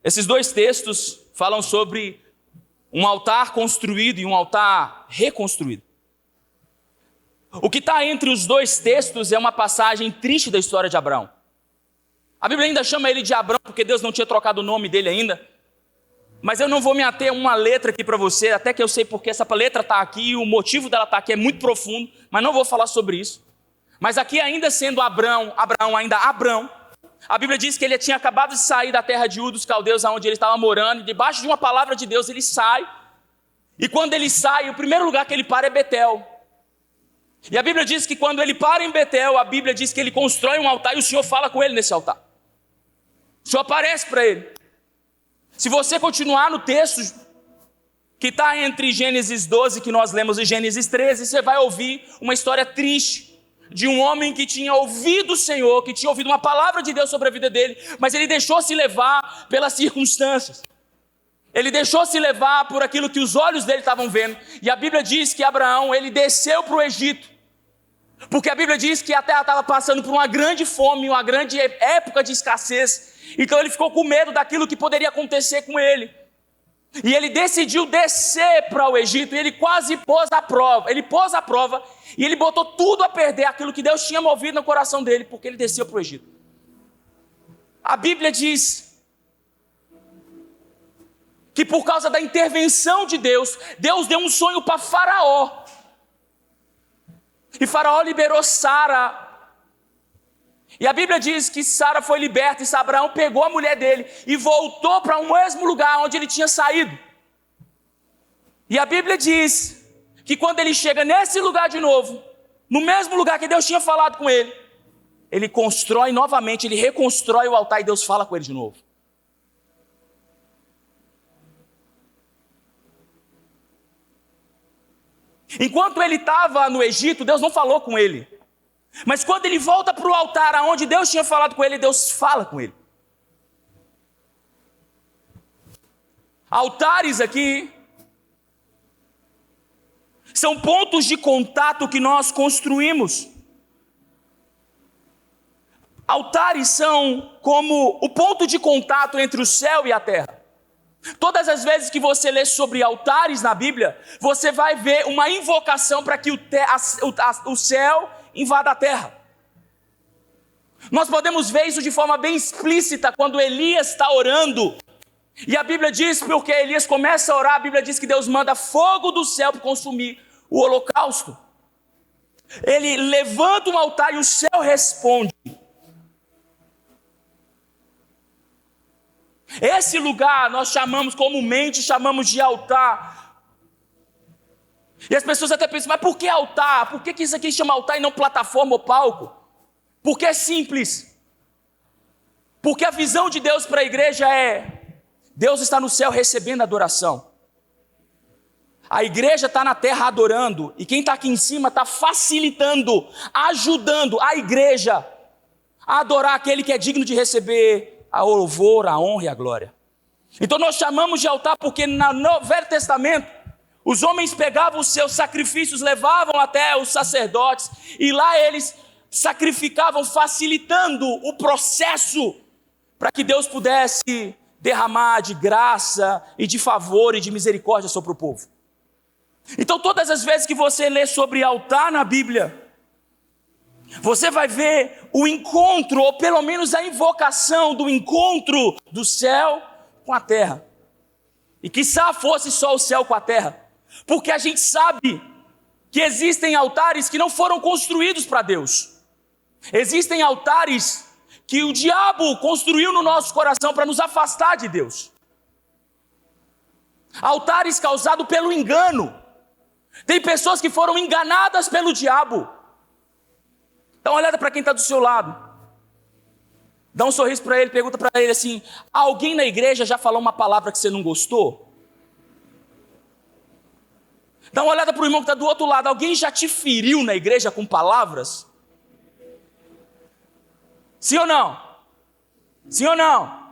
Esses dois textos falam sobre um altar construído e um altar reconstruído. O que está entre os dois textos é uma passagem triste da história de Abraão. A Bíblia ainda chama ele de Abraão porque Deus não tinha trocado o nome dele ainda. Mas eu não vou me ater a uma letra aqui para você, até que eu sei porque essa letra está aqui, e o motivo dela estar aqui é muito profundo, mas não vou falar sobre isso. Mas aqui ainda sendo Abraão, a Bíblia diz que ele tinha acabado de sair da terra de Ur dos caldeus, onde ele estava morando, e debaixo de uma palavra de Deus ele sai, e quando ele sai, o primeiro lugar que ele para é Betel. E a Bíblia diz que quando ele para em Betel, a Bíblia diz que ele constrói um altar e o Senhor fala com ele nesse altar. O Senhor aparece para ele. Se você continuar no texto que está entre Gênesis 12, que nós lemos, e Gênesis 13, você vai ouvir uma história triste de um homem que tinha ouvido o Senhor, que tinha ouvido uma palavra de Deus sobre a vida dele, mas ele deixou-se levar pelas circunstâncias. Ele deixou-se levar por aquilo que os olhos dele estavam vendo. E a Bíblia diz que Abraão, ele desceu para o Egito, porque a Bíblia diz que a terra estava passando por uma grande fome, uma grande época de escassez. Então ele ficou com medo daquilo que poderia acontecer com ele. E ele decidiu descer para o Egito, e ele quase pôs à prova. Ele pôs à prova e ele botou tudo a perder, aquilo que Deus tinha movido no coração dele, porque ele desceu para o Egito. A Bíblia diz que por causa da intervenção de Deus, Deus deu um sonho para Faraó. E Faraó liberou Sara. E a Bíblia diz que Sara foi liberta e Abraão pegou a mulher dele e voltou para o mesmo lugar onde ele tinha saído. E a Bíblia diz que quando ele chega nesse lugar de novo, no mesmo lugar que Deus tinha falado com ele, ele constrói novamente, ele reconstrói o altar e Deus fala com ele de novo. Enquanto ele estava no Egito, Deus não falou com ele. Mas quando ele volta para o altar aonde Deus tinha falado com ele, Deus fala com ele. Altares aqui são pontos de contato que nós construímos. Altares são como o ponto de contato entre o céu e a terra. Todas as vezes que você lê sobre altares na Bíblia, você vai ver uma invocação para que o céu invada a terra. Nós podemos ver isso de forma bem explícita quando Elias está orando. E a Bíblia diz, porque Elias começa a orar, a Bíblia diz que Deus manda fogo do céu para consumir o holocausto. Ele levanta um altar e o céu responde. Esse lugar nós comumente chamamos de altar. E as pessoas até pensam, mas por que altar? Por que isso aqui chama altar e não plataforma ou palco? Porque é simples. Porque a visão de Deus para a igreja é: Deus está no céu recebendo adoração. A igreja está na terra adorando. E quem está aqui em cima está facilitando, ajudando a igreja a adorar aquele que é digno de receber a louvor, a honra e a glória. Então nós chamamos de altar porque no Velho Testamento os homens pegavam os seus sacrifícios, levavam até os sacerdotes, e lá eles sacrificavam, facilitando o processo para que Deus pudesse derramar de graça e de favor e de misericórdia sobre o povo. Então todas as vezes que você lê sobre altar na Bíblia, você vai ver o encontro, ou pelo menos a invocação do encontro do céu com a terra. E quiçá fosse só o céu com a terra. Porque a gente sabe que existem altares que não foram construídos para Deus. Existem altares que o diabo construiu no nosso coração para nos afastar de Deus. Altares causados pelo engano. Tem pessoas que foram enganadas pelo diabo. Dá uma olhada para quem está do seu lado. Dá um sorriso para ele, pergunta para ele assim: alguém na igreja já falou uma palavra que você não gostou? Dá uma olhada para o irmão que está do outro lado. Alguém já te feriu na igreja com palavras? Sim ou não? Sim ou não?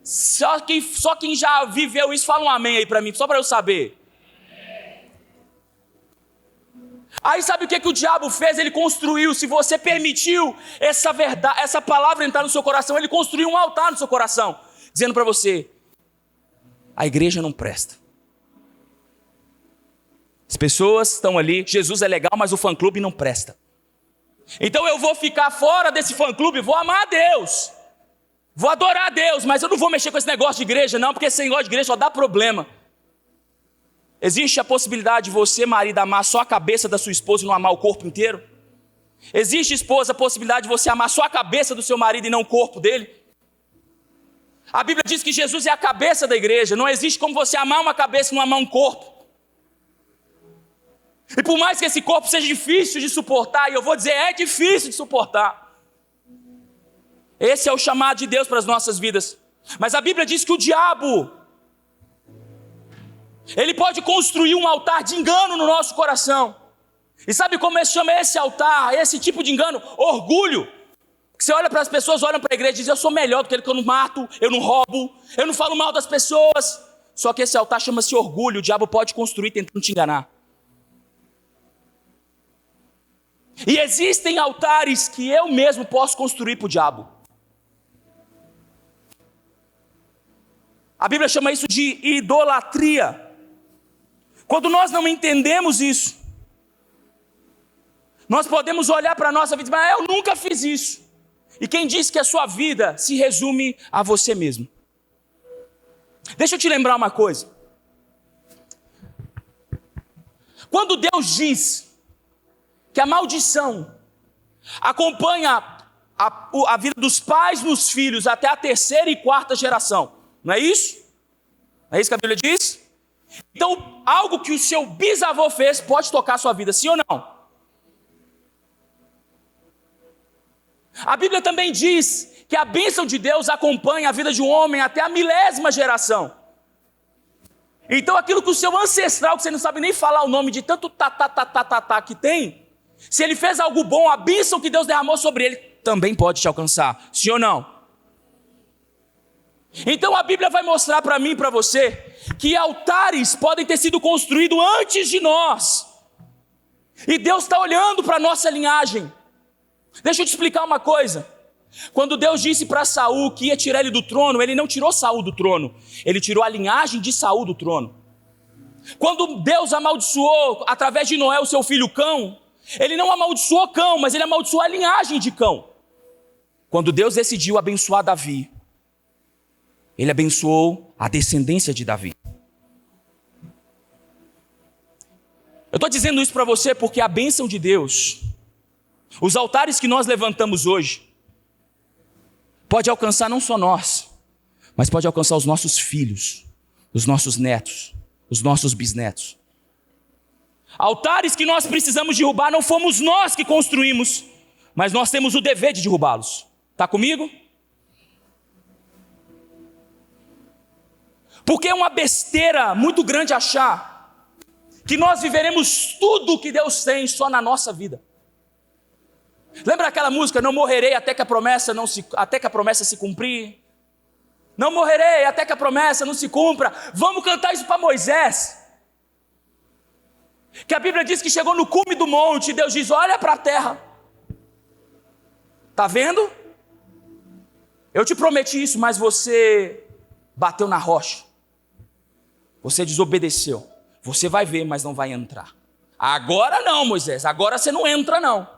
Só quem já viveu isso, fala um amém aí para mim, só para eu saber. Aí sabe o que o diabo fez? Ele construiu, se você permitiu essa verdade, essa palavra entrar no seu coração, ele construiu um altar no seu coração. dizendo para você: a igreja não presta. As pessoas estão ali, Jesus é legal, mas o fã-clube não presta. Então eu vou ficar fora desse fã-clube, vou amar a Deus, vou adorar a Deus, mas eu não vou mexer com esse negócio de igreja não, porque esse negócio de igreja só dá problema. Existe a possibilidade de você, marido, amar só a cabeça da sua esposa e não amar o corpo inteiro? Existe, esposa, a possibilidade de você amar só a cabeça do seu marido e não o corpo dele? A Bíblia diz que Jesus é a cabeça da igreja. Não existe como você amar uma cabeça e não amar um corpo. E por mais que esse corpo seja difícil de suportar, e eu vou dizer, é difícil de suportar, esse é o chamado de Deus para as nossas vidas. Mas a Bíblia diz que o diabo, ele pode construir um altar de engano no nosso coração. E sabe como se chama esse altar, esse tipo de engano? Orgulho. Você olha para as pessoas, olham para a igreja e diz: eu sou melhor do que ele, que eu não mato, eu não roubo, eu não falo mal das pessoas. Só que esse altar chama-se orgulho. O diabo pode construir tentando te enganar. E existem altares que eu mesmo posso construir para o diabo. A Bíblia chama isso de idolatria. Quando nós não entendemos isso, nós podemos olhar para a nossa vida e dizer: mas eu nunca fiz isso. E quem disse que a sua vida se resume a você mesmo? Deixa eu te lembrar uma coisa. Quando Deus diz que a maldição acompanha a vida dos pais nos filhos até a terceira e quarta geração, não é isso? Não é isso que a Bíblia diz? Então, algo que o seu bisavô fez pode tocar a sua vida, sim ou não? A Bíblia também diz que a bênção de Deus acompanha a vida de um homem até a 1000ª geração. Então aquilo que o seu ancestral, que você não sabe nem falar o nome de tanto tá que tem, se ele fez algo bom, a bênção que Deus derramou sobre ele também pode te alcançar, sim ou não? Então a Bíblia vai mostrar para mim e para você que altares podem ter sido construídos antes de nós. E Deus está olhando para a nossa linhagem. Deixa eu te explicar uma coisa. Quando Deus disse para Saul que ia tirar ele do trono, ele não tirou Saul do trono, ele tirou a linhagem de Saul do trono. Quando Deus amaldiçoou através de Noé o seu filho Cão, ele não amaldiçoou Cão, mas ele amaldiçoou a linhagem de Cão. Quando Deus decidiu abençoar Davi, ele abençoou a descendência de Davi. Eu estou dizendo isso para você porque a bênção de Deus, os altares que nós levantamos hoje, pode alcançar não só nós, mas pode alcançar os nossos filhos, os nossos netos, os nossos bisnetos. Altares que nós precisamos derrubar, não fomos nós que construímos, mas nós temos o dever de derrubá-los. Está comigo? Porque é uma besteira muito grande achar que nós viveremos tudo o que Deus tem só na nossa vida. Lembra aquela música, não morrerei até que a promessa se cumprir? Não morrerei até que a promessa não se cumpra. Vamos cantar isso para Moisés. Que a Bíblia diz que chegou no cume do monte e Deus diz: olha para a terra. Está vendo? Eu te prometi isso, mas você bateu na rocha. Você desobedeceu. Você vai ver, mas não vai entrar. Agora não, Moisés, agora você não entra não.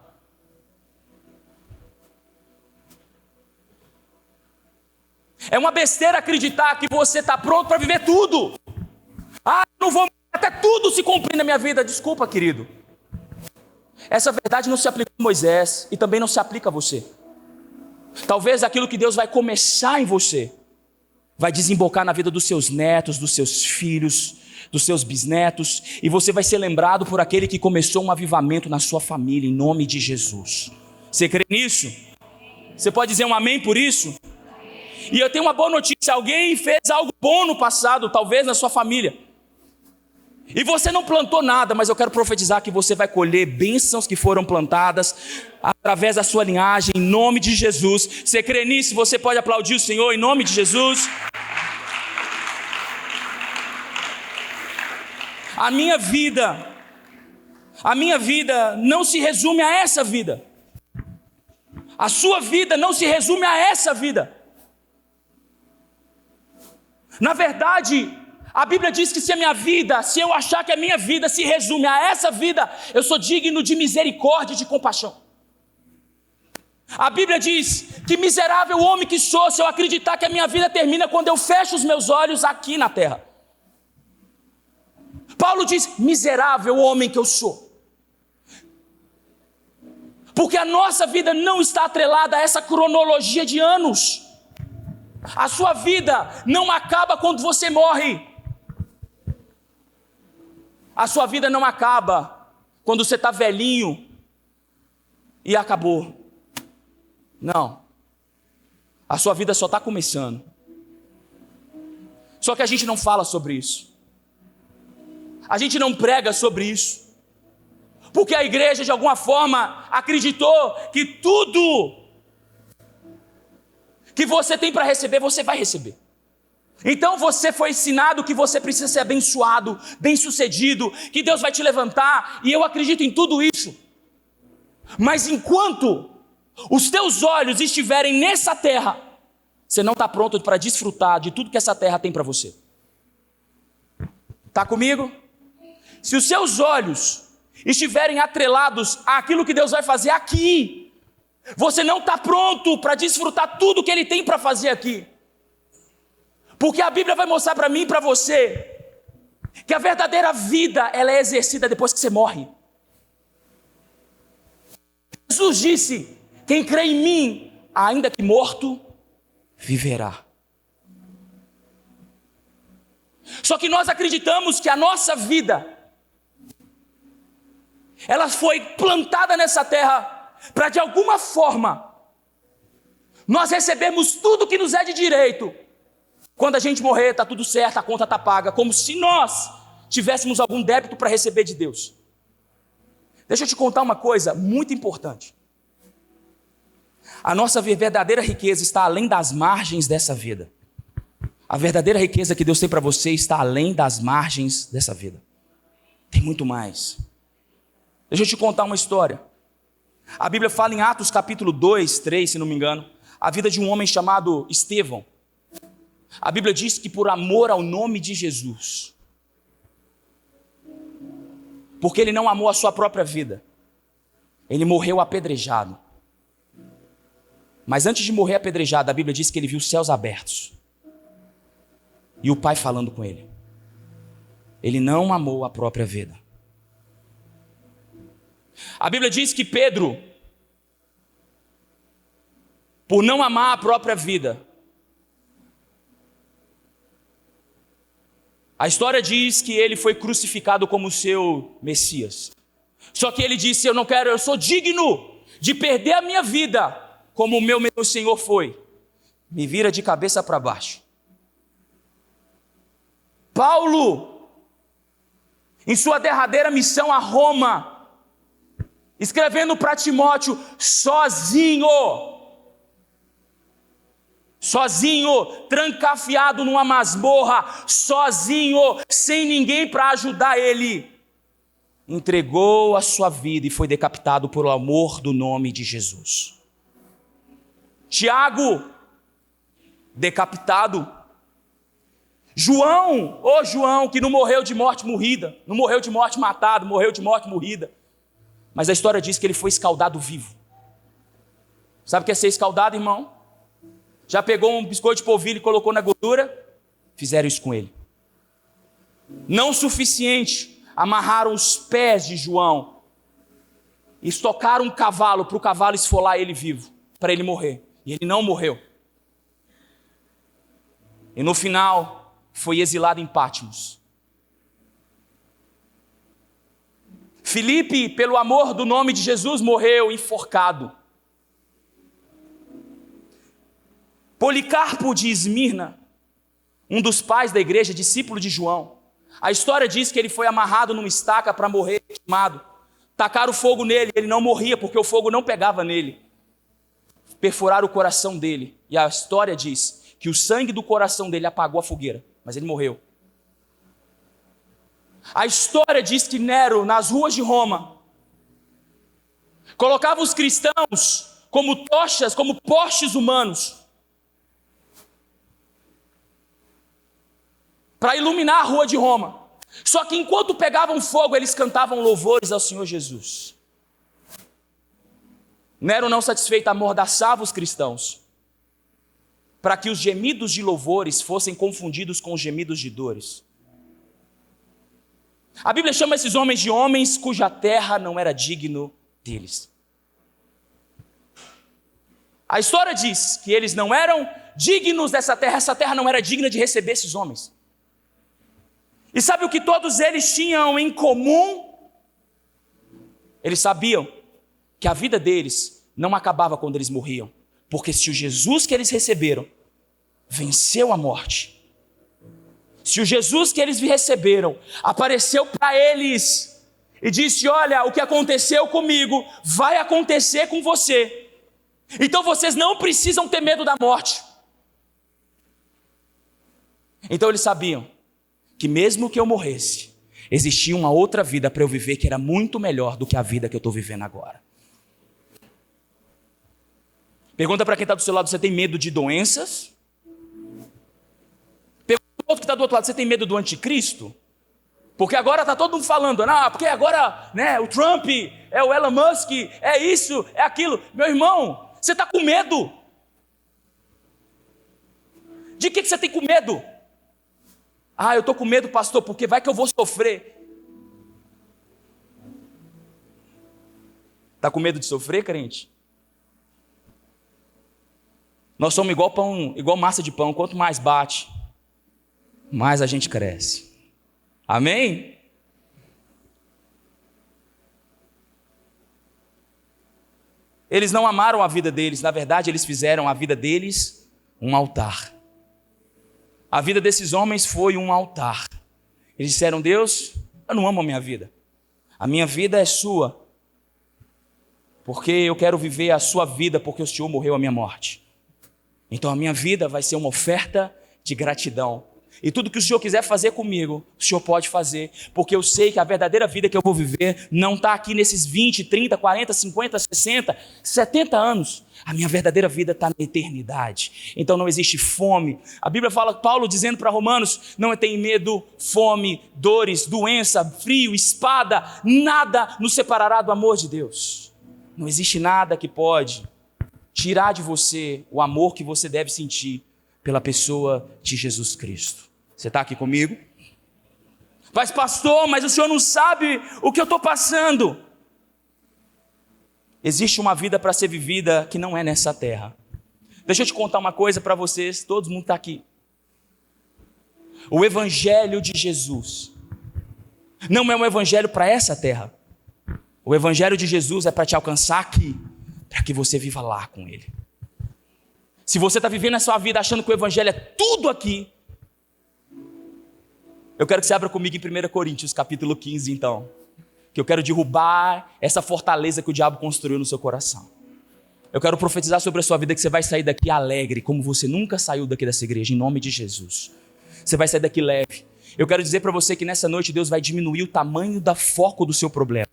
É uma besteira acreditar que você está pronto para viver tudo. Não vou até tudo se cumprir na minha vida. Desculpa, querido. Essa verdade não se aplica a Moisés e também não se aplica a você. Talvez aquilo que Deus vai começar em você vai desembocar na vida dos seus netos, dos seus filhos, dos seus bisnetos, e você vai ser lembrado por aquele que começou um avivamento na sua família, em nome de Jesus. Você crê nisso? Você pode dizer um amém por isso? E eu tenho uma boa notícia: alguém fez algo bom no passado, talvez na sua família, e você não plantou nada, mas eu quero profetizar que você vai colher bênçãos que foram plantadas através da sua linhagem, em nome de Jesus. Você crê nisso? Você pode aplaudir o Senhor em nome de Jesus. A minha vida não se resume a essa vida. A sua vida não se resume a essa vida. Na verdade, a Bíblia diz que se eu achar que a minha vida se resume a essa vida, eu sou digno de misericórdia e de compaixão. A Bíblia diz que miserável homem que sou, se eu acreditar que a minha vida termina quando eu fecho os meus olhos aqui na terra. Paulo diz, miserável homem que eu sou. Porque a nossa vida não está atrelada a essa cronologia de anos. A sua vida não acaba quando você morre. A sua vida não acaba quando você está velhinho e acabou. Não. A sua vida só está começando. Só que a gente não fala sobre isso. A gente não prega sobre isso. Porque a igreja, de alguma forma, acreditou que tudo que você tem para receber, você vai receber. Então você foi ensinado que você precisa ser abençoado, bem-sucedido, que Deus vai te levantar, e eu acredito em tudo isso. Mas enquanto os teus olhos estiverem nessa terra, você não está pronto para desfrutar de tudo que essa terra tem para você. Está comigo? Se os seus olhos estiverem atrelados àquilo que Deus vai fazer aqui, você não está pronto para desfrutar tudo que Ele tem para fazer aqui. Porque a Bíblia vai mostrar para mim e para você que a verdadeira vida, ela é exercida depois que você morre. Jesus disse, quem crê em mim, ainda que morto, viverá. Só que nós acreditamos que a nossa vida, ela foi plantada nessa terra para de alguma forma nós recebemos tudo que nos é de direito. Quando a gente morrer, está tudo certo, a conta está paga, como se nós tivéssemos algum débito para receber de Deus. Deixa eu te contar uma coisa muito importante. A nossa verdadeira riqueza está além das margens dessa vida. A verdadeira riqueza que Deus tem para você está além das margens dessa vida. Tem muito mais. Deixa eu te contar uma história. A Bíblia fala em Atos capítulo 2, 3, se não me engano, a vida de um homem chamado Estevão. A Bíblia diz que por amor ao nome de Jesus, porque ele não amou a sua própria vida, ele morreu apedrejado. Mas antes de morrer apedrejado, a Bíblia diz que ele viu os céus abertos e o Pai falando com ele. Ele não amou a própria vida. A Bíblia diz que Pedro, por não amar a própria vida, a história diz que ele foi crucificado como seu Messias. Só que ele disse, eu sou digno de perder a minha vida, como o meu Senhor foi. Me vira de cabeça para baixo. Paulo, em sua derradeira missão a Roma, escrevendo para Timóteo, sozinho, trancafiado numa masmorra, sozinho, sem ninguém para ajudar ele, entregou a sua vida e foi decapitado por amor do nome de Jesus. Tiago, decapitado. João, que não morreu de morte morrida, não morreu de morte matado, morreu de morte morrida. Mas a história diz que ele foi escaldado vivo. Sabe o que é ser escaldado, irmão? Já pegou um biscoito de polvilho e colocou na gordura? Fizeram isso com ele. Não suficiente, amarraram os pés de João e estocaram um cavalo para o cavalo esfolar ele vivo, para ele morrer. E ele não morreu. E no final, foi exilado em Patmos. Filipe, pelo amor do nome de Jesus, morreu enforcado. Policarpo de Esmirna, um dos pais da igreja, discípulo de João, a história diz que ele foi amarrado numa estaca para morrer queimado. Tacaram fogo nele, ele não morria porque o fogo não pegava nele. Perfuraram o coração dele, e a história diz que o sangue do coração dele apagou a fogueira, mas ele morreu. A história diz que Nero, nas ruas de Roma, colocava os cristãos como tochas, como postes humanos. para iluminar a rua de Roma. Só que enquanto pegavam fogo, eles cantavam louvores ao Senhor Jesus. Nero, não satisfeito, amordaçava os cristãos, para que os gemidos de louvores fossem confundidos com os gemidos de dores. A Bíblia chama esses homens de homens cuja terra não era digno deles. A história diz que eles não eram dignos dessa terra, essa terra não era digna de receber esses homens. E sabe o que todos eles tinham em comum? Eles sabiam que a vida deles não acabava quando eles morriam, porque se o Jesus que eles receberam venceu a morte, se o Jesus que eles receberam apareceu para eles e disse: olha, o que aconteceu comigo vai acontecer com você, então vocês não precisam ter medo da morte. Então eles sabiam que mesmo que eu morresse, existia uma outra vida para eu viver que era muito melhor do que a vida que eu estou vivendo agora. Pergunta para quem está do seu lado: você tem medo de doenças? Pergunta para o outro que está do outro lado: você tem medo do anticristo? Porque agora está todo mundo falando, porque agora, né, o Trump, é o Elon Musk, é isso, é aquilo. Meu irmão, você está com medo? De que você tem com medo? Eu estou com medo, pastor, porque vai que eu vou sofrer. Está com medo de sofrer, crente? Nós somos igual pão, igual massa de pão. Quanto mais bate, mais a gente cresce. Amém? Eles não amaram a vida deles. Na verdade, eles fizeram a vida deles um altar. A vida desses homens foi um altar. Eles disseram: Deus, eu não amo a minha vida. A minha vida é sua. Porque eu quero viver a sua vida, porque o Senhor morreu a minha morte. Então a minha vida vai ser uma oferta de gratidão. E tudo que o Senhor quiser fazer comigo, o Senhor pode fazer. Porque eu sei que a verdadeira vida que eu vou viver não está aqui nesses 20, 30, 40, 50, 60, 70 anos. A minha verdadeira vida está na eternidade. Então não existe fome. A Bíblia fala, Paulo dizendo para Romanos: não tem medo, fome, dores, doença, frio, espada, nada nos separará do amor de Deus. Não existe nada que pode tirar de você o amor que você deve sentir pela pessoa de Jesus Cristo. Você está aqui comigo? Mas pastor, mas o senhor não sabe o que eu estou passando. Existe uma vida para ser vivida que não é nessa terra. Deixa eu te contar uma coisa para vocês, todo mundo está aqui. O evangelho de Jesus não é um evangelho para essa terra. O evangelho de Jesus é para te alcançar aqui, para que você viva lá com ele. Se você está vivendo a sua vida achando que o evangelho é tudo aqui, eu quero que você abra comigo em 1 Coríntios capítulo 15 então, que eu quero derrubar essa fortaleza que o diabo construiu no seu coração. Eu quero profetizar sobre a sua vida que você vai sair daqui alegre, como você nunca saiu daqui dessa igreja, em nome de Jesus. Você vai sair daqui leve. Eu quero dizer para você que nessa noite Deus vai diminuir o tamanho do foco do seu problema.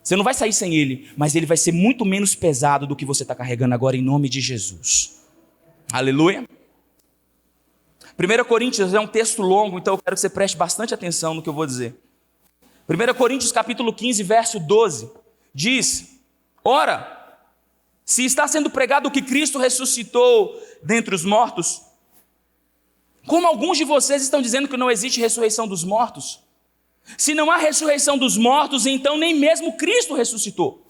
Você não vai sair sem ele, mas ele vai ser muito menos pesado do que você está carregando agora, em nome de Jesus. Aleluia. 1 Coríntios é um texto longo, então eu quero que você preste bastante atenção no que eu vou dizer. 1 Coríntios capítulo 15, verso 12, diz: ora, se está sendo pregado que Cristo ressuscitou dentre os mortos, como alguns de vocês estão dizendo que não existe ressurreição dos mortos? Se não há ressurreição dos mortos, então nem mesmo Cristo ressuscitou.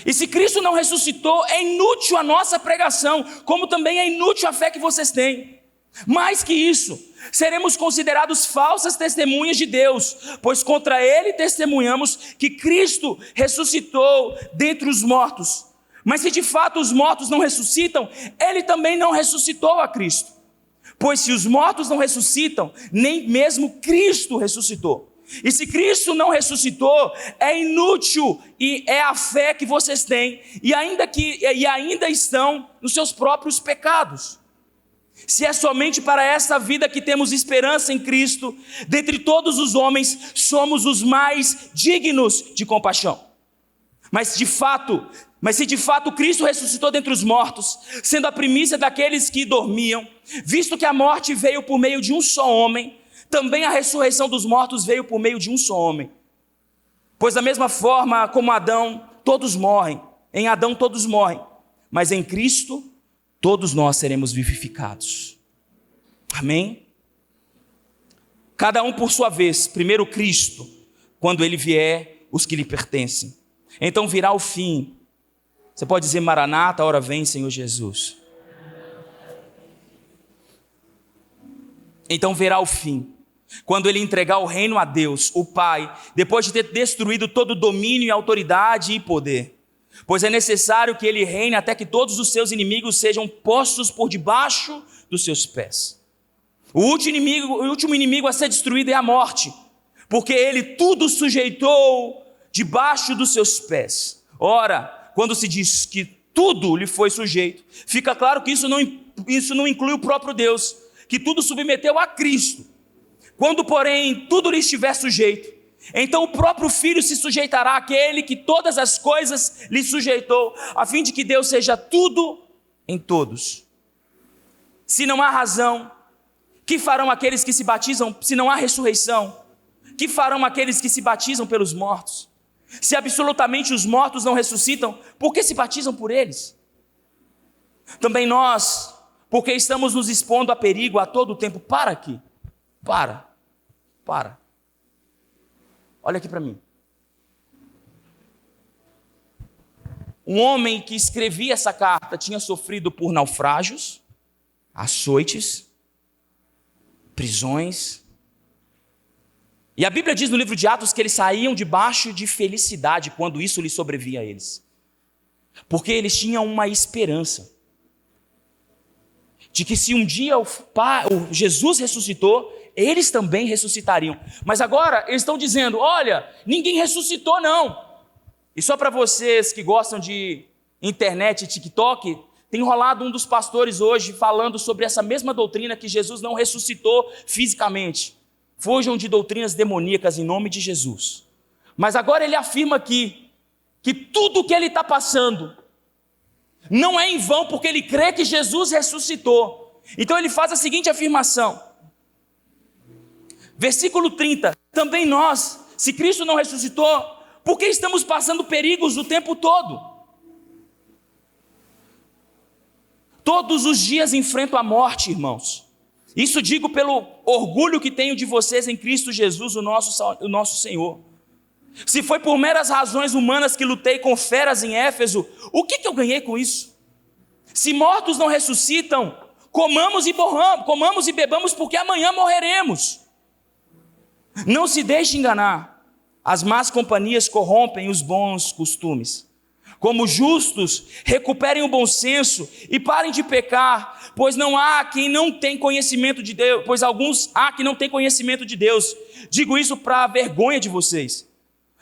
E se Cristo não ressuscitou, é inútil a nossa pregação, como também é inútil a fé que vocês têm. Mais que isso, seremos considerados falsas testemunhas de Deus, pois contra ele testemunhamos que Cristo ressuscitou dentre os mortos. Mas se de fato os mortos não ressuscitam, ele também não ressuscitou a Cristo. Pois se os mortos não ressuscitam, nem mesmo Cristo ressuscitou. E se Cristo não ressuscitou, é inútil e é a fé que vocês têm, e ainda estão nos seus próprios pecados. Se é somente para essa vida que temos esperança em Cristo, dentre todos os homens, somos os mais dignos de compaixão. Mas se de fato Cristo ressuscitou dentre os mortos, sendo a primícia daqueles que dormiam, visto que a morte veio por meio de um só homem, também a ressurreição dos mortos veio por meio de um só homem. Pois da mesma forma como Adão, todos morrem, em Adão todos morrem, mas em Cristo todos nós seremos vivificados. Amém? Cada um por sua vez, primeiro Cristo, quando ele vier, os que lhe pertencem. Então virá o fim. Você pode dizer: Maranata, a hora vem, Senhor Jesus. Então virá o fim, quando ele entregar o reino a Deus, o Pai, depois de ter destruído todo domínio, autoridade e poder. Pois é necessário que ele reine até que todos os seus inimigos sejam postos por debaixo dos seus pés. O último inimigo a ser destruído é a morte, porque ele tudo sujeitou debaixo dos seus pés. Ora, quando se diz que tudo lhe foi sujeito, fica claro que isso não inclui o próprio Deus, que tudo submeteu a Cristo. Quando, porém, tudo lhe estiver sujeito, então o próprio Filho se sujeitará àquele que todas as coisas lhe sujeitou, a fim de que Deus seja tudo em todos. Se não há razão, que farão aqueles que se batizam? Se não há ressurreição, que farão aqueles que se batizam pelos mortos? Se absolutamente os mortos não ressuscitam, por que se batizam por eles? Também nós, porque estamos nos expondo a perigo a todo tempo. Para aqui. Para. Olha aqui para mim. Um homem que escrevia essa carta tinha sofrido por naufrágios, açoites, prisões. E a Bíblia diz no livro de Atos que eles saíam debaixo de felicidade quando isso lhe sobrevia a eles. Porque eles tinham uma esperança de que se um dia o Jesus ressuscitou, eles também ressuscitariam. Mas agora eles estão dizendo: olha, ninguém ressuscitou não. E só para vocês que gostam de internet e TikTok, tem rolado um dos pastores hoje falando sobre essa mesma doutrina, que Jesus não ressuscitou fisicamente. Fujam de doutrinas demoníacas em nome de Jesus. Mas agora ele afirma aqui que tudo que ele está passando não é em vão, porque ele crê que Jesus ressuscitou. Então ele faz a seguinte afirmação. Versículo 30. Também nós, se Cristo não ressuscitou, por que estamos passando perigos o tempo todo? Todos os dias enfrento a morte, irmãos. Isso digo pelo orgulho que tenho de vocês em Cristo Jesus, o nosso Senhor. Se foi por meras razões humanas que lutei com feras em Éfeso, o que eu ganhei com isso? Se mortos não ressuscitam, comamos e bebamos, porque amanhã morreremos. Não se deixe enganar. As más companhias corrompem os bons costumes. Como justos, recuperem o bom senso e parem de pecar, pois não há quem não tem conhecimento de Deus, pois alguns há que não tem conhecimento de Deus. Digo isso para a vergonha de vocês.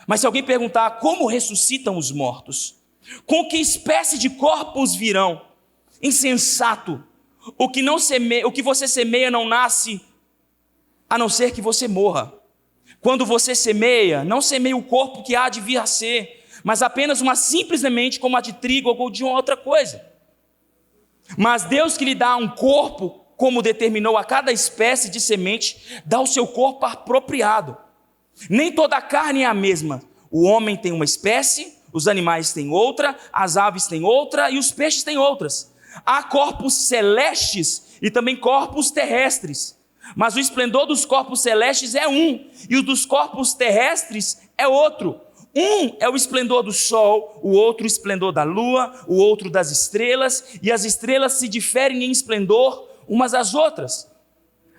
Mas se alguém perguntar como ressuscitam os mortos, com que espécie de corpos virão? Insensato! O que você semeia não nasce, a não ser que você morra. Quando você semeia, não semeia o corpo que há de vir a ser, mas apenas uma simples semente como a de trigo ou de uma outra coisa. Mas Deus, que lhe dá um corpo, como determinou a cada espécie de semente, dá o seu corpo apropriado. Nem toda a carne é a mesma. O homem tem uma espécie, os animais têm outra, as aves têm outra e os peixes têm outras. Há corpos celestes e também corpos terrestres. Mas o esplendor dos corpos celestes é um, e o dos corpos terrestres é outro. Um é o esplendor do sol, o outro o esplendor da lua, o outro das estrelas, e as estrelas se diferem em esplendor umas às outras.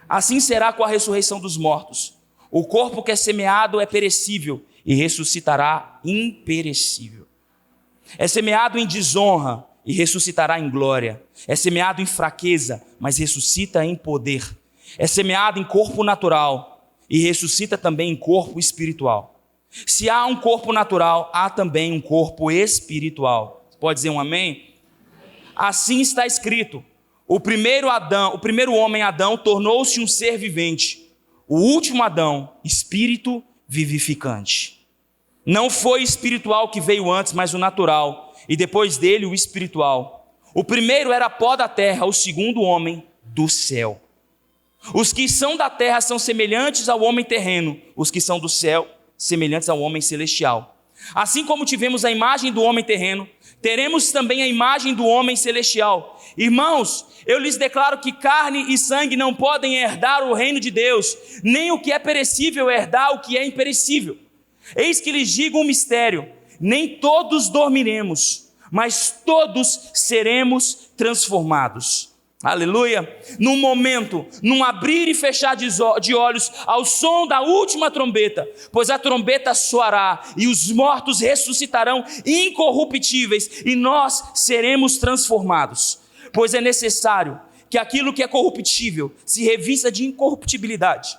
Assim será com a ressurreição dos mortos. O corpo que é semeado é perecível e ressuscitará imperecível. É semeado em desonra e ressuscitará em glória. É semeado em fraqueza, mas ressuscita em poder. É semeado em corpo natural e ressuscita também em corpo espiritual. Se há um corpo natural, há também um corpo espiritual. Pode dizer um amém? Assim está escrito: o primeiro homem Adão tornou-se um ser vivente. O último Adão, espírito vivificante. Não foi espiritual que veio antes, mas o natural, e depois dele o espiritual. O primeiro era pó da terra, o segundo homem do céu. Os que são da terra são semelhantes ao homem terreno, os que são do céu, semelhantes ao homem celestial. Assim como tivemos a imagem do homem terreno, teremos também a imagem do homem celestial. Irmãos, eu lhes declaro que carne e sangue não podem herdar o reino de Deus, nem o que é perecível herdar o que é imperecível. Eis que lhes digo um mistério: nem todos dormiremos, mas todos seremos transformados. Aleluia! Num momento, num abrir e fechar de olhos, ao som da última trombeta, pois a trombeta soará e os mortos ressuscitarão incorruptíveis e nós seremos transformados. Pois é necessário que aquilo que é corruptível se revista de incorruptibilidade,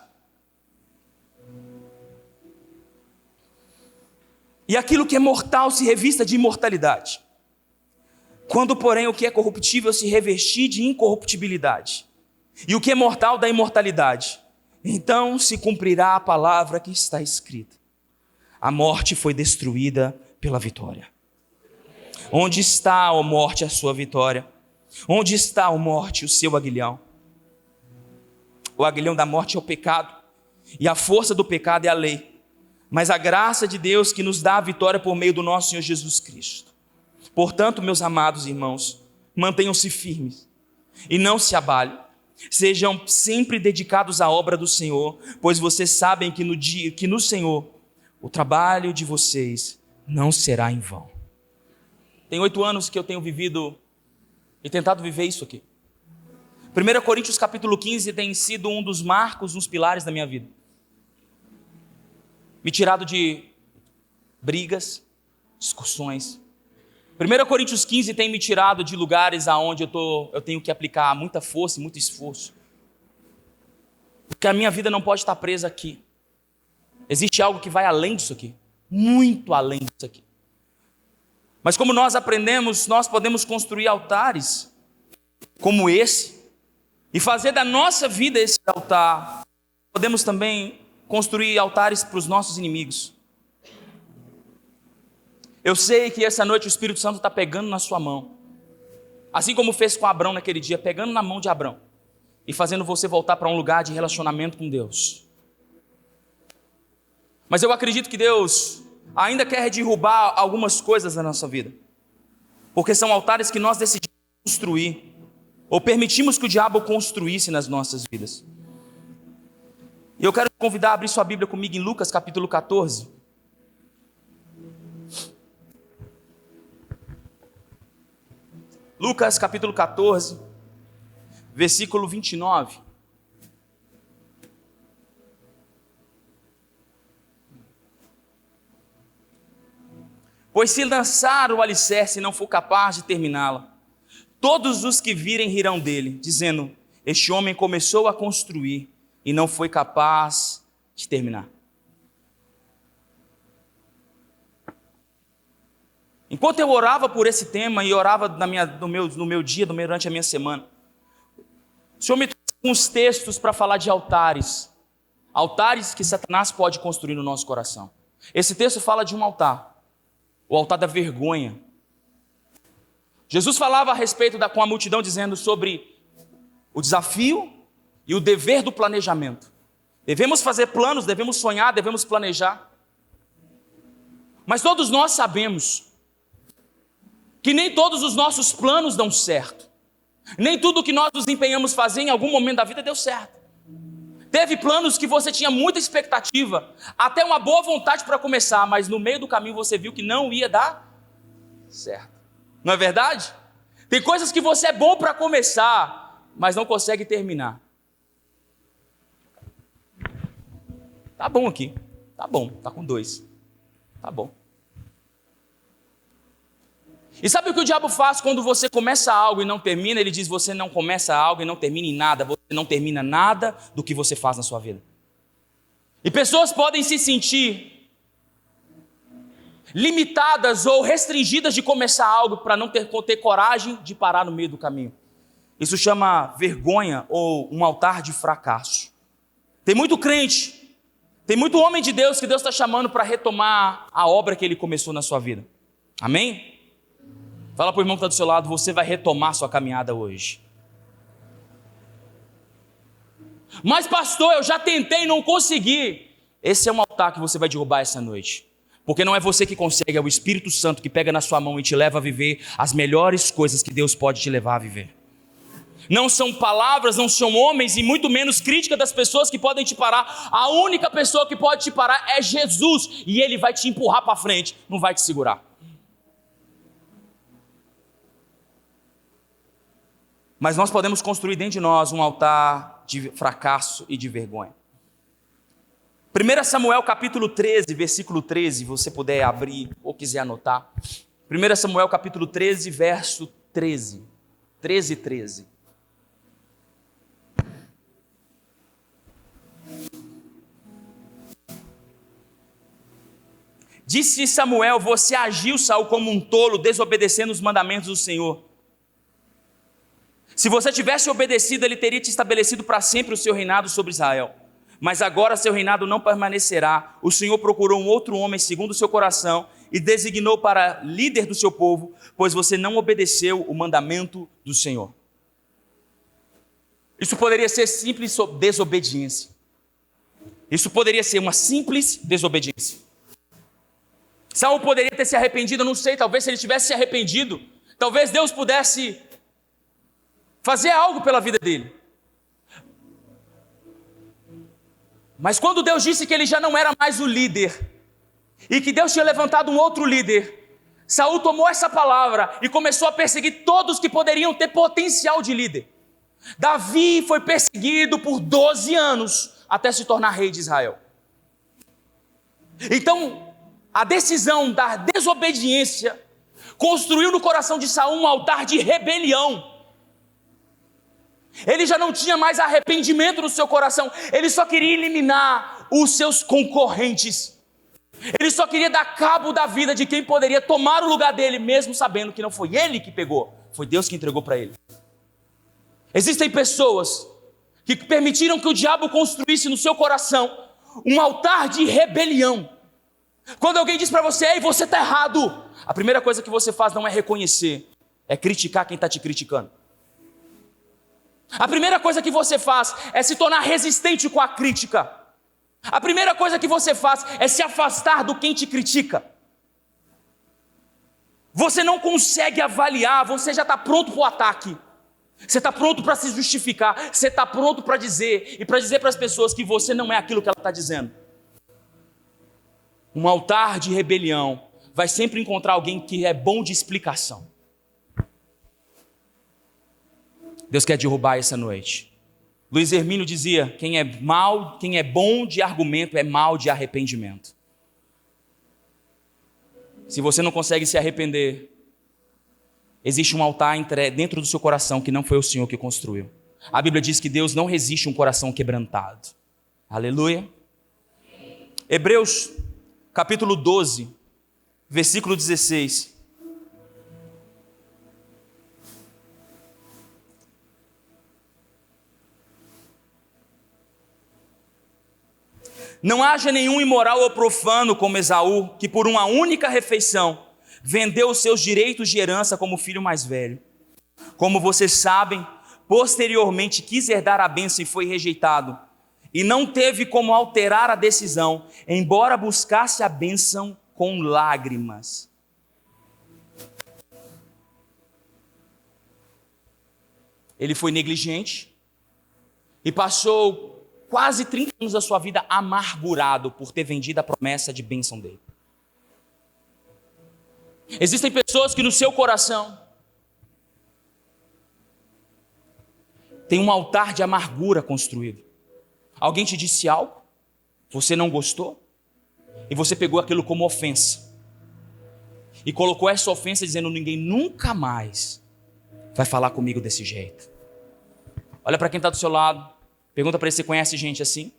e aquilo que é mortal se revista de imortalidade. Quando, porém, o que é corruptível se revestir de incorruptibilidade, e o que é mortal da imortalidade, então se cumprirá a palavra que está escrita: a morte foi destruída pela vitória. Onde está, ó morte, a sua vitória? Onde está, ó morte, o seu aguilhão? O aguilhão da morte é o pecado, e a força do pecado é a lei. Mas a graça de Deus que nos dá a vitória por meio do nosso Senhor Jesus Cristo. Portanto, meus amados irmãos, mantenham-se firmes e não se abalem. Sejam sempre dedicados à obra do Senhor, pois vocês sabem que no Senhor o trabalho de vocês não será em vão. Tem 8 anos que eu tenho vivido e tentado viver isso aqui. 1 Coríntios capítulo 15 tem sido um dos marcos, uns pilares da minha vida. Me tirado de brigas, discussões. 1 Coríntios 15 tem me tirado de lugares aonde eu tenho que aplicar muita força e muito esforço. Porque a minha vida não pode estar presa aqui. Existe algo que vai além disso aqui. Muito além disso aqui. Mas como nós aprendemos, nós podemos construir altares como esse e fazer da nossa vida esse altar. Podemos também construir altares para os nossos inimigos. Eu sei que essa noite o Espírito Santo está pegando na sua mão, assim como fez com Abrão naquele dia, pegando na mão de Abrão e fazendo você voltar para um lugar de relacionamento com Deus. Mas eu acredito que Deus ainda quer derrubar algumas coisas na nossa vida, porque são altares que nós decidimos construir, ou permitimos que o diabo construísse nas nossas vidas. E eu quero te convidar a abrir sua Bíblia comigo em Lucas capítulo 14. Lucas capítulo 14, versículo 29. Pois se lançar o alicerce e não for capaz de terminá-la, todos os que virem rirão dele, dizendo: este homem começou a construir e não foi capaz de terminar. Enquanto eu orava por esse tema e orava no meu dia, durante a minha semana, o Senhor me trouxe alguns textos para falar de altares. Altares que Satanás pode construir no nosso coração. Esse texto fala de um altar, o altar da vergonha. Jesus falava a respeito com a multidão, dizendo sobre o desafio e o dever do planejamento. Devemos fazer planos, devemos sonhar, devemos planejar. Mas todos nós sabemos que nem todos os nossos planos dão certo. Nem tudo que nós nos empenhamos fazer em algum momento da vida deu certo. Teve planos que você tinha muita expectativa, até uma boa vontade para começar, mas no meio do caminho você viu que não ia dar certo. Não é verdade? Tem coisas que você é bom para começar, mas não consegue terminar. Tá bom aqui. Tá bom, tá com 2. Tá bom. E sabe o que o diabo faz quando você começa algo e não termina? Ele diz: você não começa algo e não termina em nada. Você não termina nada do que você faz na sua vida. E pessoas podem se sentir limitadas ou restringidas de começar algo para não ter coragem de parar no meio do caminho. Isso chama vergonha ou um altar de fracasso. Tem muito crente Tem muito homem de Deus que Deus está chamando para retomar a obra que Ele começou na sua vida. Amém? Fala para o irmão que está do seu lado, você vai retomar sua caminhada hoje. Mas pastor, eu já tentei e não consegui. Esse é um altar que você vai derrubar essa noite. Porque não é você que consegue, é o Espírito Santo que pega na sua mão e te leva a viver as melhores coisas que Deus pode te levar a viver. Não são palavras, não são homens e muito menos crítica das pessoas que podem te parar. A única pessoa que pode te parar é Jesus. E Ele vai te empurrar para frente, não vai te segurar. Mas nós podemos construir dentro de nós um altar de fracasso e de vergonha. 1 Samuel capítulo 13, versículo 13, você puder abrir ou quiser anotar. 1 Samuel capítulo 13, verso 13. 13. Disse Samuel, você agiu, Saul, como um tolo, desobedecendo os mandamentos do Senhor. Se você tivesse obedecido, Ele teria te estabelecido para sempre o seu reinado sobre Israel. Mas agora seu reinado não permanecerá. O Senhor procurou um outro homem segundo o seu coração e designou para líder do seu povo, pois você não obedeceu o mandamento do Senhor. Isso poderia ser simples desobediência. Isso poderia ser uma simples desobediência. Saul poderia ter se arrependido, eu não sei, talvez se ele tivesse se arrependido, talvez Deus pudesse fazer algo pela vida dele. Mas quando Deus disse que ele já não era mais o líder, e que Deus tinha levantado um outro líder, Saul tomou essa palavra e começou a perseguir todos que poderiam ter potencial de líder. Davi foi perseguido por 12 anos, até se tornar rei de Israel. Então, a decisão da desobediência construiu no coração de Saul um altar de rebelião. Ele já não tinha mais arrependimento no seu coração, ele só queria eliminar os seus concorrentes. Ele só queria dar cabo da vida de quem poderia tomar o lugar dele, mesmo sabendo que não foi ele que pegou, foi Deus que entregou para ele. Existem pessoas que permitiram que o diabo construísse no seu coração um altar de rebelião. Quando alguém diz para você, ei, você está errado, a primeira coisa que você faz não é reconhecer, é criticar quem está te criticando. A primeira coisa que você faz é se tornar resistente com a crítica. A primeira coisa que você faz é se afastar do quem te critica. Você não consegue avaliar, você já está pronto para o ataque. Você está pronto para se justificar, você está pronto para dizer, e para dizer para as pessoas que você não é aquilo que ela está dizendo. Um altar de rebelião vai sempre encontrar alguém que é bom de explicação. Deus quer derrubar essa noite. Luiz Hermínio dizia, quem é bom de argumento é mau de arrependimento. Se você não consegue se arrepender, existe um altar dentro do seu coração que não foi o Senhor que construiu. A Bíblia diz que Deus não resiste a um coração quebrantado. Aleluia. Hebreus, capítulo 12, versículo 16. Não haja nenhum imoral ou profano como Esaú, que por uma única refeição vendeu os seus direitos de herança como filho mais velho. Como vocês sabem, posteriormente quis herdar a bênção e foi rejeitado, e não teve como alterar a decisão, embora buscasse a bênção com lágrimas. Ele foi negligente e passou quase 30 anos da sua vida amargurado por ter vendido a promessa de bênção dele. Existem pessoas que no seu coração tem um altar de amargura construído. Alguém te disse algo, você não gostou, e você pegou aquilo como ofensa. E colocou essa ofensa dizendo, ninguém nunca mais vai falar comigo desse jeito. Olha para quem está do seu lado. Pergunta para ele se conhece gente assim.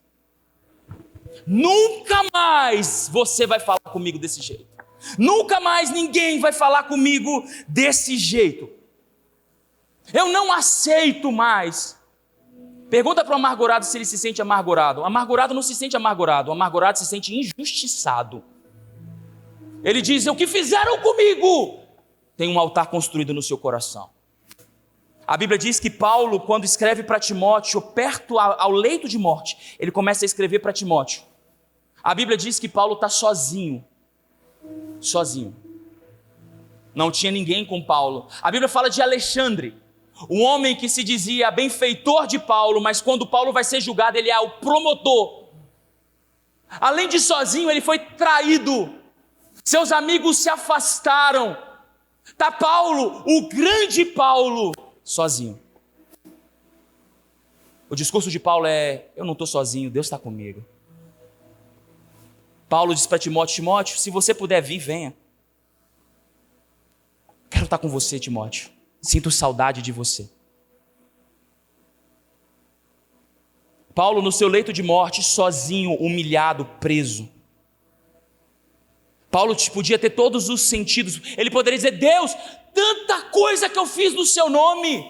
Nunca mais você vai falar comigo desse jeito. Nunca mais ninguém vai falar comigo desse jeito. Eu não aceito mais Pergunta para o amargurado se ele se sente amargurado. O amargurado não se sente amargurado, o amargurado se sente injustiçado. Ele diz: o que fizeram comigo? Tem um altar construído no seu coração. A Bíblia diz que Paulo, quando escreve para Timóteo, perto ao leito de morte, ele começa a escrever para Timóteo. A Bíblia diz que Paulo está sozinho. Sozinho. Não tinha ninguém com Paulo. A Bíblia fala de Alexandre, um homem que se dizia benfeitor de Paulo, mas quando Paulo vai ser julgado, ele é o promotor. Além de sozinho, ele foi traído. Seus amigos se afastaram. Está Paulo, o grande Paulo, sozinho. O discurso de Paulo é: eu não estou sozinho, Deus está comigo. Paulo diz para Timóteo: Timóteo, se você puder vir, venha. Quero estar com você, Timóteo. Sinto saudade de você. Paulo, no seu leito de morte, sozinho, humilhado, preso. Paulo podia ter todos os sentidos. Ele poderia dizer: Deus, tanta coisa que eu fiz no seu nome,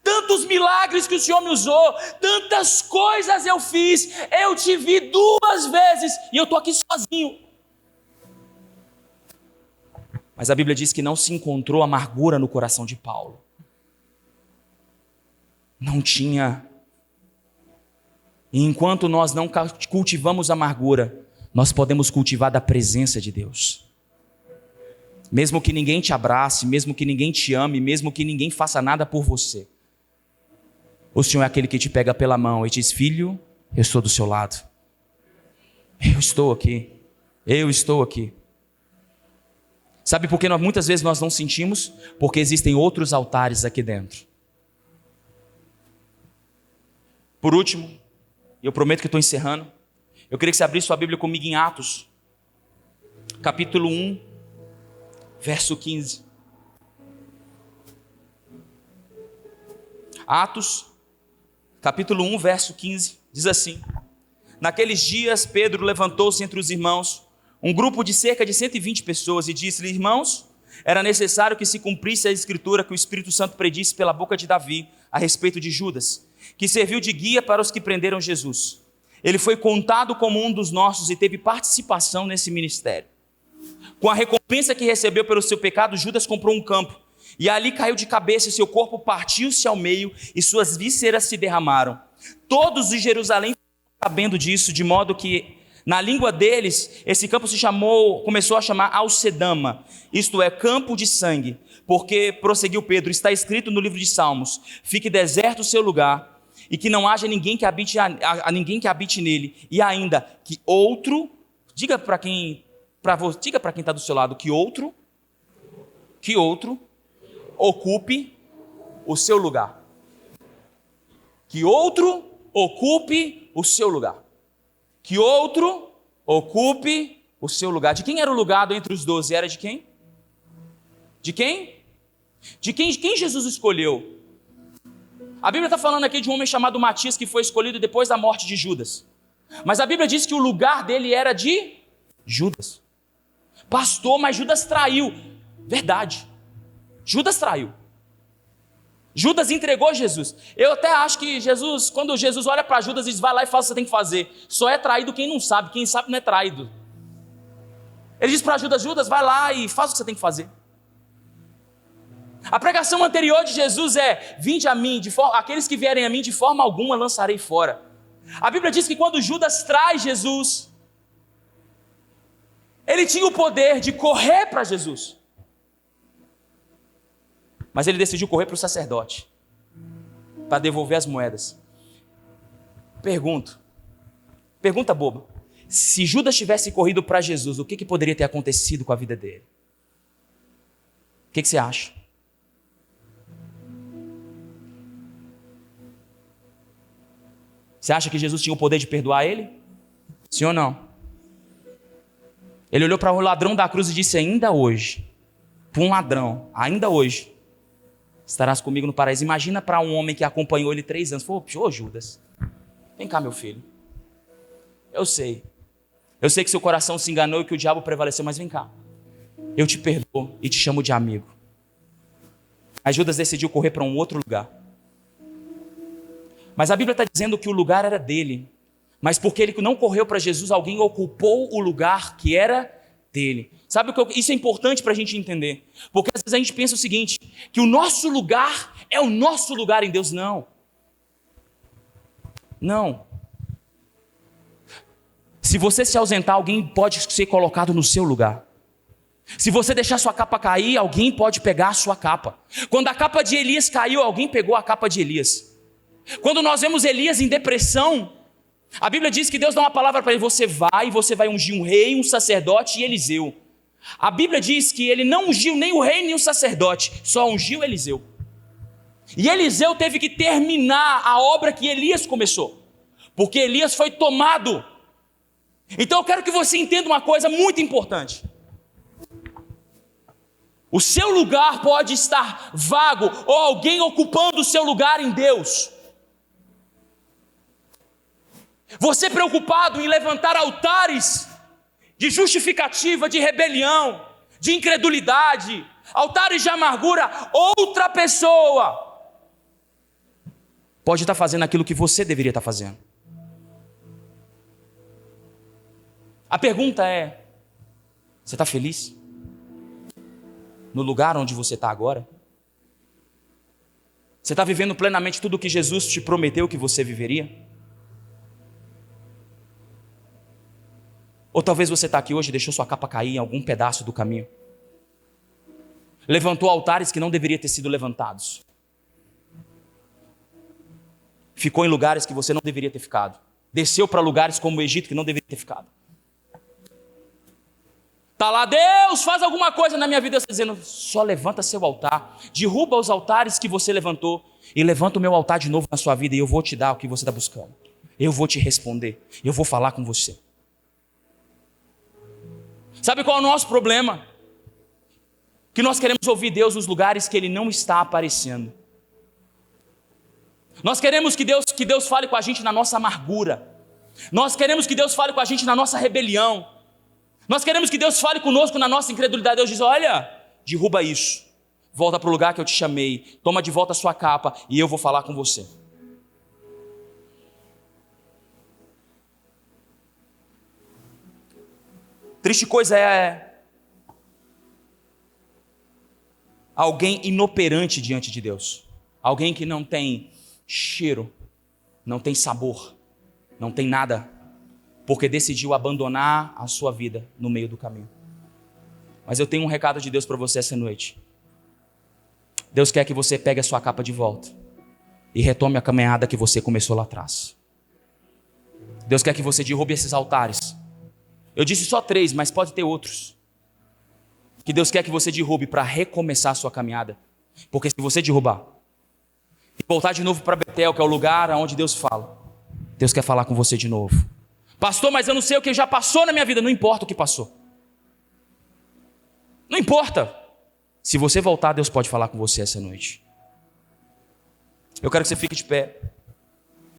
tantos milagres que o Senhor me usou, tantas coisas eu fiz, eu te vi 2 vezes e eu estou aqui sozinho. Mas a Bíblia diz que não se encontrou amargura no coração de Paulo. Não tinha. E enquanto nós não cultivamos amargura, nós podemos cultivar da presença de Deus. Mesmo que ninguém te abrace, mesmo que ninguém te ame, mesmo que ninguém faça nada por você, o Senhor é aquele que te pega pela mão e diz: filho, eu estou do seu lado. Eu estou aqui. Eu estou aqui. Sabe por que muitas vezes nós não sentimos? Porque existem outros altares aqui dentro. Por último, e eu prometo que estou encerrando, eu queria que você abrisse sua Bíblia comigo em Atos, capítulo 1, verso 15. Atos, capítulo 1, verso 15, diz assim: naqueles dias Pedro levantou-se entre os irmãos, um grupo de cerca de 120 pessoas, e disse-lhe: irmãos, era necessário que se cumprisse a escritura que o Espírito Santo predisse pela boca de Davi a respeito de Judas, que serviu de guia para os que prenderam Jesus. Ele foi contado como um dos nossos e teve participação nesse ministério. Com a recompensa que recebeu pelo seu pecado, Judas comprou um campo, e ali caiu de cabeça, e seu corpo partiu-se ao meio, e suas vísceras se derramaram. Todos de Jerusalém sabendo disso, de modo que na língua deles, esse campo começou a chamar Alcedama, isto é, campo de sangue, porque, prosseguiu Pedro, está escrito no livro de Salmos: fique deserto o seu lugar, e que não haja ninguém que habite, ninguém que habite nele, e ainda que outro, diga para quem está do seu lado, que outro ocupe o seu lugar. Que outro ocupe o seu lugar. Que outro ocupe o seu lugar. De quem era o lugar entre os 12? Era de quem? De quem? De quem Jesus escolheu? A Bíblia está falando aqui de um homem chamado Matias, que foi escolhido depois da morte de Judas. Mas a Bíblia diz que o lugar dele era de Judas. Pastor, mas Judas traiu. Verdade. Judas traiu. Judas entregou Jesus. Eu até acho que Jesus, quando Jesus olha para Judas, diz: vai lá e faz o que você tem que fazer. Só é traído quem não sabe, quem sabe não é traído. Ele diz para Judas: Judas, vai lá e faz o que você tem que fazer. A pregação anterior de Jesus é: vinde a mim, aqueles que vierem a mim, de forma alguma lançarei fora. A Bíblia diz que quando Judas traz Jesus, ele tinha o poder de correr para Jesus. Mas ele decidiu correr para o sacerdote, para devolver as moedas. Pergunta boba: se Judas tivesse corrido para Jesus, o que poderia ter acontecido com a vida dele? O que você acha? Você acha que Jesus tinha o poder de perdoar ele? Sim ou não? Ele olhou para o ladrão da cruz e disse: ainda hoje, para um ladrão, ainda hoje, estarás comigo no paraíso. Imagina para um homem que acompanhou ele 3 anos. Falou: ô Judas, vem cá, meu filho. Eu sei que seu coração se enganou e que o diabo prevaleceu, mas vem cá. Eu te perdoo e te chamo de amigo. Mas Judas decidiu correr para um outro lugar. Mas a Bíblia está dizendo que o lugar era dele. Mas porque ele não correu para Jesus, alguém ocupou o lugar que era dele. Sabe o que isso é importante para a gente entender? Porque às vezes a gente pensa o seguinte, que o nosso lugar é o nosso lugar em Deus. Não. Não. Se você se ausentar, alguém pode ser colocado no seu lugar. Se você deixar sua capa cair, alguém pode pegar a sua capa. Quando a capa de Elias caiu, alguém pegou a capa de Elias. Quando nós vemos Elias em depressão, a Bíblia diz que Deus dá uma palavra para ele, você vai ungir um rei, um sacerdote e Eliseu. A Bíblia diz que ele não ungiu nem o rei nem o sacerdote, só ungiu Eliseu. E Eliseu teve que terminar a obra que Elias começou, porque Elias foi tomado. Então eu quero que você entenda uma coisa muito importante. O seu lugar pode estar vago, ou alguém ocupando o seu lugar em Deus. Você preocupado em levantar altares de justificativa, de rebelião, de incredulidade, altares de amargura, outra pessoa pode estar fazendo aquilo que você deveria estar fazendo. A pergunta é, você está feliz? No lugar onde você está agora? Você está vivendo plenamente tudo o que Jesus te prometeu que você viveria? Ou talvez você está aqui hoje e deixou sua capa cair em algum pedaço do caminho. Levantou altares que não deveriam ter sido levantados. Ficou em lugares que você não deveria ter ficado. Desceu para lugares como o Egito que não deveria ter ficado. Está lá, Deus, faz alguma coisa na minha vida. Você dizendo, só levanta seu altar. Derruba os altares que você levantou e levanta o meu altar de novo na sua vida e eu vou te dar o que você está buscando. Eu vou te responder. Eu vou falar com você. Sabe qual é o nosso problema? Que nós queremos ouvir Deus nos lugares que Ele não está aparecendo. Nós queremos que Deus fale com a gente na nossa amargura. Nós queremos que Deus fale com a gente na nossa rebelião. Nós queremos que Deus fale conosco na nossa incredulidade. Deus diz, olha, derruba isso. Volta para o lugar que eu te chamei. Toma de volta a sua capa e eu vou falar com você. Triste coisa é alguém inoperante diante de Deus. Alguém que não tem cheiro, não tem sabor, não tem nada, porque decidiu abandonar a sua vida no meio do caminho. Mas eu tenho um recado de Deus para você essa noite. Deus quer que você pegue a sua capa de volta e retome a caminhada que você começou lá atrás. Deus quer que você derrube esses altares. Eu disse só 3, mas pode ter outros. Que Deus quer que você derrube para recomeçar a sua caminhada. Porque se você derrubar e voltar de novo para Betel, que é o lugar onde Deus fala, Deus quer falar com você de novo. Pastor, mas eu não sei o que já passou na minha vida. Não importa o que passou. Não importa. Se você voltar, Deus pode falar com você essa noite. Eu quero que você fique de pé.